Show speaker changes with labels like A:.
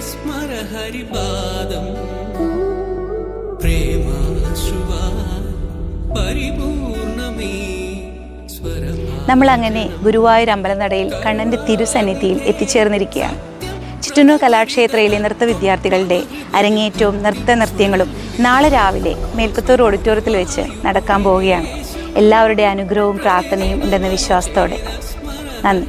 A: സ്മരഹരിപാദം പ്രേമാശ്രുവാ പരിപൂർണമേ.
B: നമ്മൾ അങ്ങനെ ഗുരുവായൂർ അമ്പലനടയിൽ കണ്ണൻ്റെ തിരുസന്നിധിയിൽ എത്തിച്ചേർന്നിരിക്കുകയാണ്. ചിറ്റന്നൂർ കലാക്ഷേത്രയിലെ നൃത്ത വിദ്യാർത്ഥികളുടെ അരങ്ങേറ്റവും നൃത്യങ്ങളും നാളെ രാവിലെ മേൽപ്പത്തൂർ ഓഡിറ്റോറിയത്തിൽ വെച്ച് നടക്കാൻ പോവുകയാണ്. എല്ലാവരുടെ അനുഗ്രഹവും പ്രാർത്ഥനയും ഉണ്ടെന്ന വിശ്വാസത്തോടെ. നന്ദി.